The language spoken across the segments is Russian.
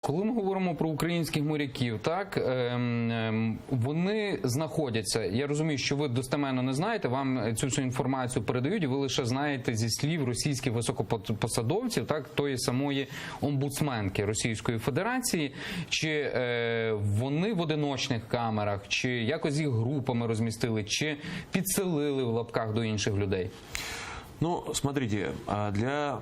Коли ми говоримо про українських моряків, так, вони знаходяться, я розумію, що ви достеменно не знаєте, вам цю всю інформацію передають, ви лише знаєте зі слів російських високопосадовців, так, тої самої омбудсменки Російської Федерації, чи вони в одиночних камерах, чи якось їх групами розмістили, чи підселили в лапках до інших людей? Ну, смотрите, для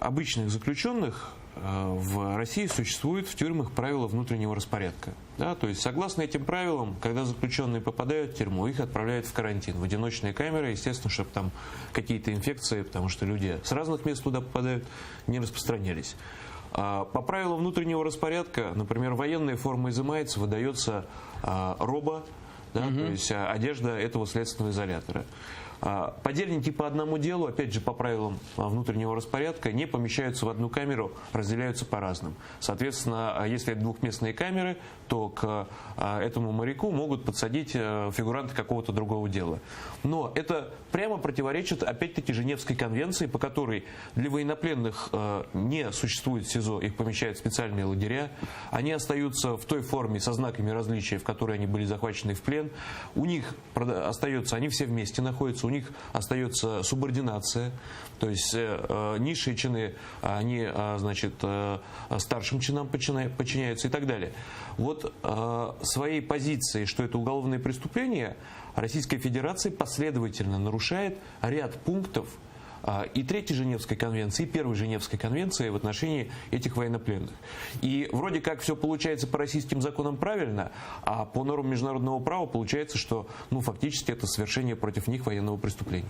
обычных заключенных в России существуют в тюрьмах правила внутреннего распорядка. Да? То есть, согласно этим правилам, когда заключенные попадают в тюрьму, их отправляют в карантин, в одиночные камеры, естественно, чтобы там какие-то инфекции, потому что люди с разных мест туда попадают, не распространялись. По правилам внутреннего распорядка, например, военная форма изымается, выдается роба, да, то есть одежда этого следственного изолятора. Подельники по одному делу, опять же, по правилам внутреннего распорядка, не помещаются в одну камеру, разделяются по разным. Соответственно, если это двухместные камеры, то к этому моряку могут подсадить фигуранты какого-то другого дела. Но это прямо противоречит, опять-таки, Женевской конвенции, по которой для военнопленных не существует СИЗО, их помещают в специальные лагеря, они остаются в той форме со знаками различия, в которой они были захвачены в плен, у них остается, они все вместе находятся, у них остается субординация, то есть низшие чины, они, значит, старшим чинам подчиняются и так далее. Вот своей позицией, что это уголовное преступление, Российская Федерация последовательно нарушает ряд пунктов и Третьей Женевской конвенции, и Первой Женевской конвенции в отношении этих военнопленных. И вроде как все получается по российским законам правильно, а по нормам международного права получается, что, ну, фактически это совершение против них военного преступления.